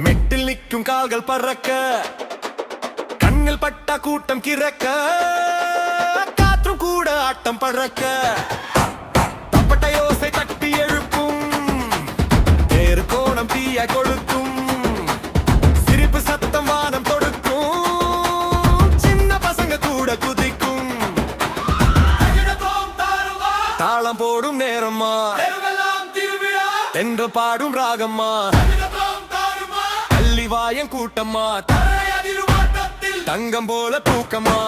மெட்டில் நிற்கும் கால்கள் பறக்க, கண்ணில் பட்ட கூட்டம் கிறக்க, காற்றும் கூட ஆட்டம் பறக்க, தப்பட்ட யோசை தட்டி எழுப்பும், தேறு கோணம் தீய கொளுத்தும், சிரிப்பு சத்தம் வானம் தொடுக்கும், சின்ன பசங்க கூட குதிக்கும். தாளம் போடும் நேரம்மா, என்று பாடும் ராகம்மா, வாயன் கூட்டம்மா, தங்கம் போல தூக்கம்மா.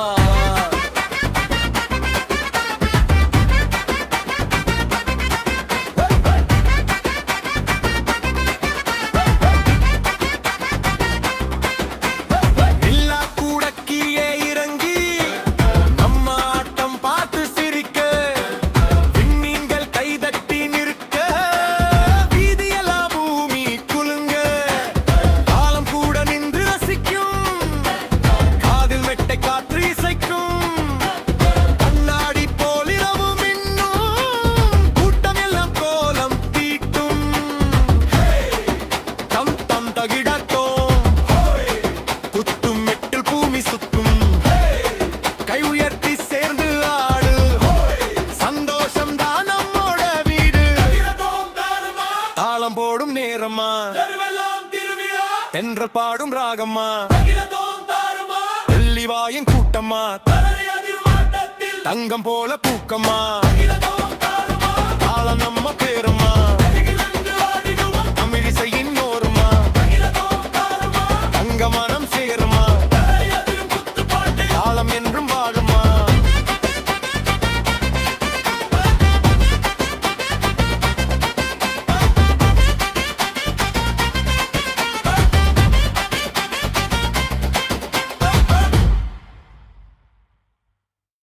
இல்லா கூட கீழே இறங்கி நம்ம ஆட்டம் பார்த்து சிரிக்க, விண்மீன்கள் கைதட்டி நிற்க, வீதியெல்லாம் பூமி குலுங்க, காற்று இசைக்கும், கண்ணாடி போல் இரவும் இன்னும், கூட்டம் எல்லாம் கோலம் தீட்டும். தம் தம் தகிடத்தோம், குத்தும் மெட்டில் பூமி சுத்தும், கை உயர்த்தி சேர்ந்து ஆடு, சந்தோஷம் தான் நம்மோட வீடு. தாளம் போடும் நேரம்மா, என்று பாடும் ராகம்மா, வாயின் கூட்டம்மா, தங்கம் போல பூக்கம்மா, தாளம் நம்ம பேரம்மா, தமிழிசையின்